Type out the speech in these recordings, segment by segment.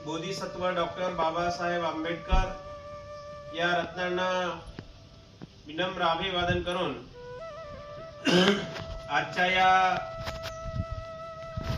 Bodhisattva doctor Babasaheb Ambedkar या रत्नांना विनम्र अभिवादन करून आजच्या या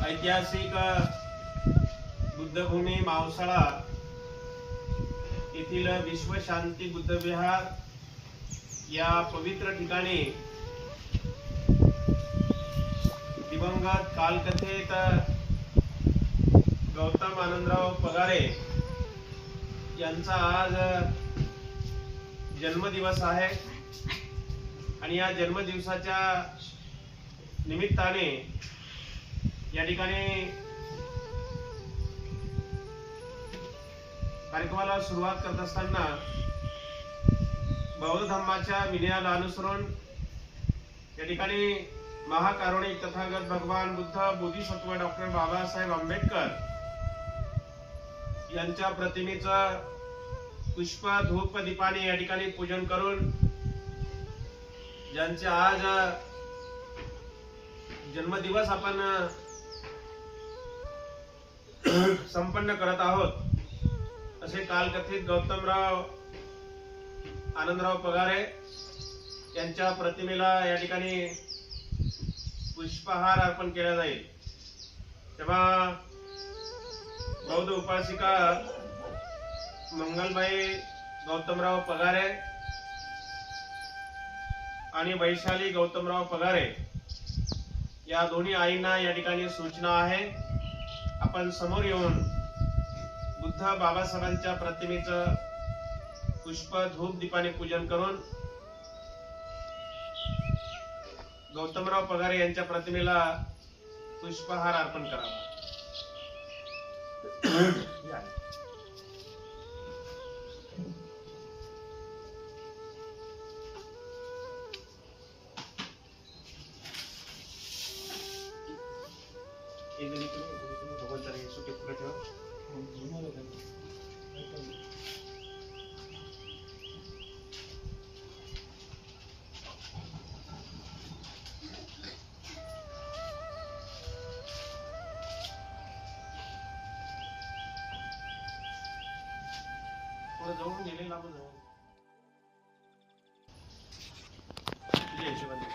ऐतिहासिक बुद्धभूमी मावसाळा येथील विश्व शांती बुद्ध विहार या पवित्र ठिकाणी दिवंगत कालकथित गौतम आनंदराव पगारे यांचा आज जन्मदिवस आहे आणि या जन्मदिवसाच्या निमित्ताने या ठिकाणी कार्यक्रमाला सुरुवात करत असताना बौद्ध धर्माच्या विनयाला अनुसरून या ठिकाणी महाकारुणिक तथागत भगवान बुद्ध बोधिसत्व डॉक्टर बाबासाहेब आंबेडकर यांच्या प्रतिमेचं पुष्प धूप दीपाने या ठिकाणी पूजन करून ज्यांचे आज जन्मदिवस आपण संपन्न करत आहोत असे कालकथित गौतमराव आनंदराव पगारे यांच्या प्रतिमेला या ठिकाणी पुष्पहार अर्पण केला जाईल। तेव्हा बौद्ध उपासिका मंगलबाई गौतमराव पगारे आणि वैशाली गौतमराव पगारे या दोन्ही आईंना या ठिकाणी सूचना आहे, आपण समोर येऊन बुद्ध बाबासाहेबांच्या प्रतिमेचं पुष्प धूप दीपाने पूजन करून गौतमराव पगारे यांच्या प्रतिमेला पुष्पहार अर्पण करावा। जाऊन गेले लांब जाऊन तुझ्या हिशोबाने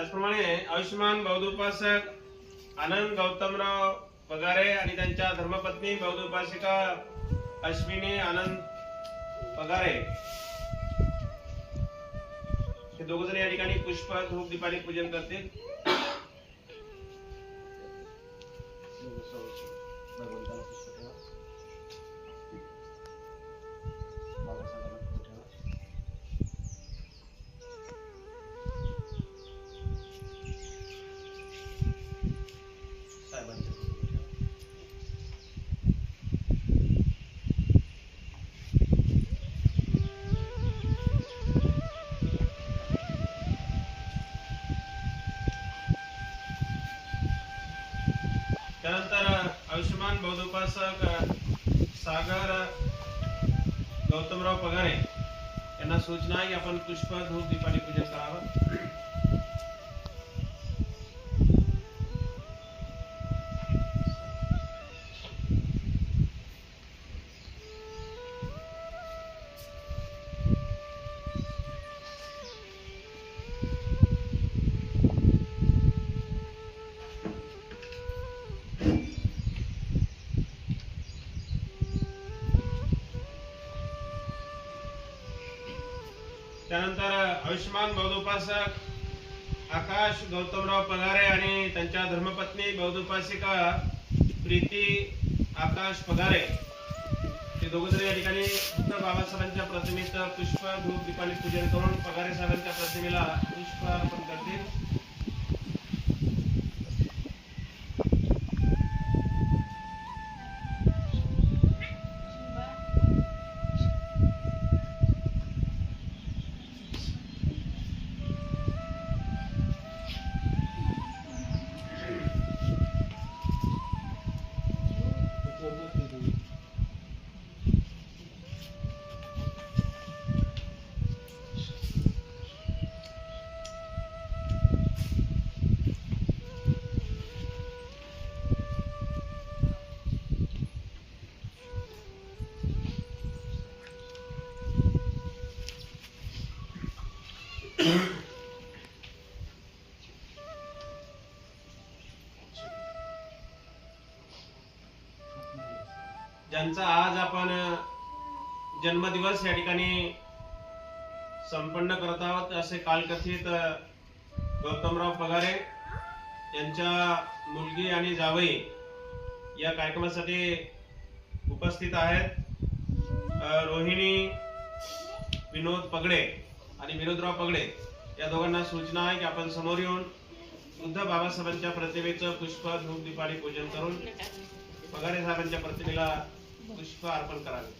त्याचप्रमाणे आयुष्यमान बौद्ध उपासक आनंद गौतमराव पगारे आणि त्यांच्या धर्मपत्नी बौद्ध उपासिका अश्विनी आनंद पगारे हे दोघ जण या ठिकाणी पुष्प धूप दीपाने पूजन करतील. त्यानंतर आयुष्यमान बौद्ध उपासक सागर गौतमराव पगारे यांना सूचना आहे की आपण पुष्प धूप दीपाने पूजन करावं. त्यानंतर आयुष्यमान बौद्ध उपासक आकाश गौतमराव पगारे आणि त्यांच्या धर्मपत्नी बौद्ध उपासिका प्रीती आकाश पगारे हे दोघे जण या ठिकाणी बुद्ध बाबासाहेबांच्या प्रतिमेचं पुष्प धूप दीपाने पूजन करून पगारे साहेबांच्या प्रतिमेला पुष्प अर्पण करतील. ज्यांचा आज आपण जन्मदिवस या ठिकाणी संपन्न करत आहोत असे कालकथित गौतमराव पगारे यांच्या मुलगी आणि जावई या कार्यक्रमासाठी उपस्थित आहेत. रोहिणी विनोद पगडे आणि विनोदराव पगडे या दोघांना सूचना आहे की आपण समोर येऊन बुद्ध बाबासाहेबांच्या प्रतिमेचं पुष्प धूप दीपाने पूजन करून पगारे साहेबांच्या प्रतिमेला पुष्प अर्पण करावे.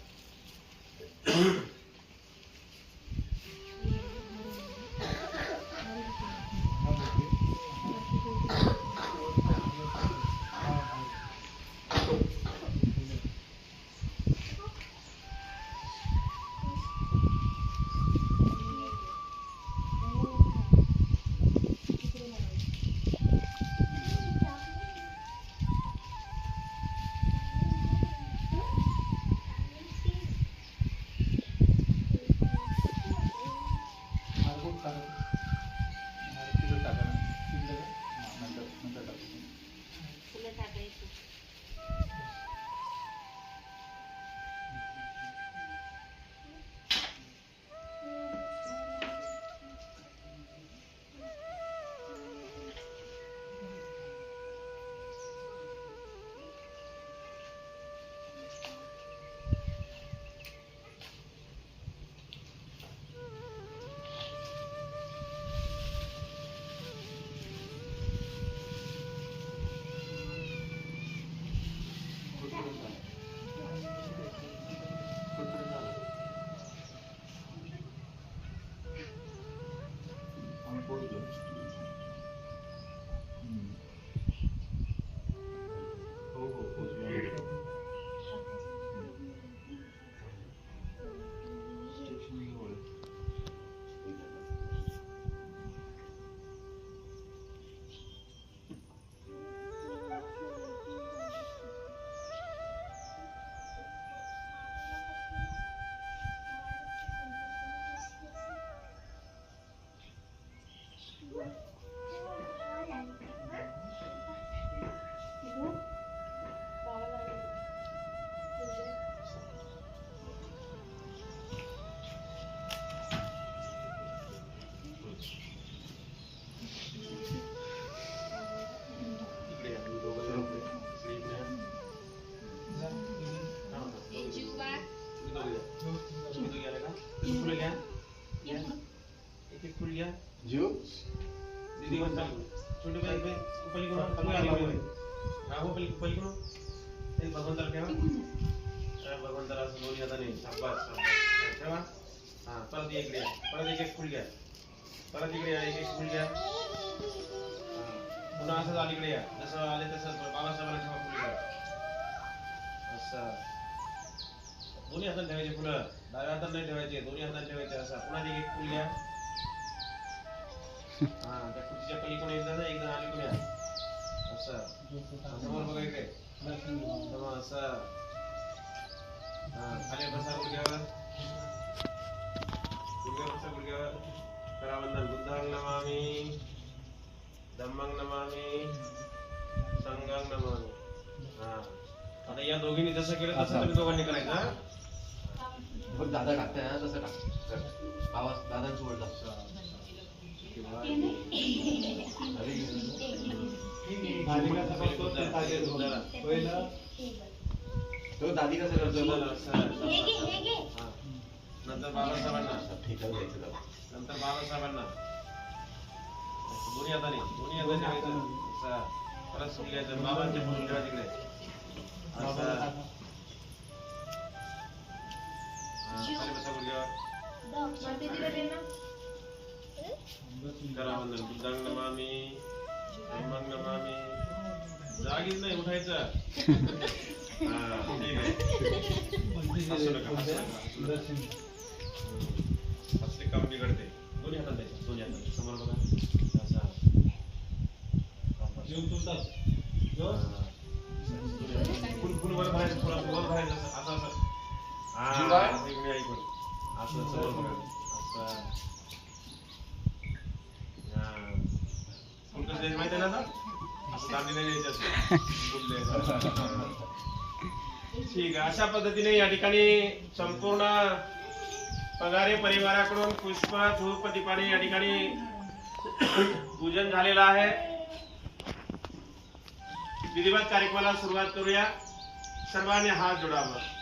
तुम्ही घ्या का फुलं घ्या एक एक फुल घ्या जीव दीदी म्हणता छोटे भाई ऊपर लिखो ना आगे बढ़ो हाँ वो ऊपर लिखो एक भगवंताला ठेवा भगवंताला असं दोन्ही हाताने शाबास ठेवा हाँ परत इकडे या परत एक एक फुल घ्या परत इकडे या एक एक फुल घ्या पुन्हा असंच अलीकडे या जसं आले तसं बाबासाहेबांना ठेवा फुल घ्या असं दोन्ही हातात ठेवायचे फुलं डाव्या हातात नाही ठेवायचे दोन्ही हातात ठेवायचे असं पुन्हा एक एक फुल घ्या हा त्या खुर्चीच्या पलीकडून एकदा अलीकडे या असं समोर बघा इकडे असं हा खाली बसा गुडघ्यावर बसा गुडघ्यावर करा वंदन बुद्धांग नमामि धम्मंग नमामि संघांग नमामि हा आता या दोघींनी जसं केलं तसं तुम्ही दोघांनी करायचं हा दादा टाकताय ना तसं टाक आवाज दादांची ओढ तो दादी कसं करतो नंतर बाबासाहेबांना नंतर बाबासाहेबांना दोन्ही हाताने घ्यायचं परत सुट घ्यायचं बाबांच्या पुढून ठेवा तिकडे असं खाली बसा गुडघ्यावर करा वंदन बुद्धांग नमामि धम्मंग नमामि जागीच नाही उठायचं हा ठीक आहे हसू नका हसले काम बिघडते दोन्ही हातात द्यायचं दोन्ही हातात समोर बघा असा फुल वर भरायचं थोडा वर भरायचं असं असं हा इकडे ऐकून असं समोर बघा असं माहिती आहे ना असं दांडी नाही द्यायचं ठीक आहे अशा पद्धतीने या ठिकाणी संपूर्ण पगारे परिवाराकडून पुष्प धूप दीपाने या ठिकाणी पूजन झालेलं आहे विधिवत कार्यक्रमाला सुरुवात करूया सर्वांनी हात जोडावा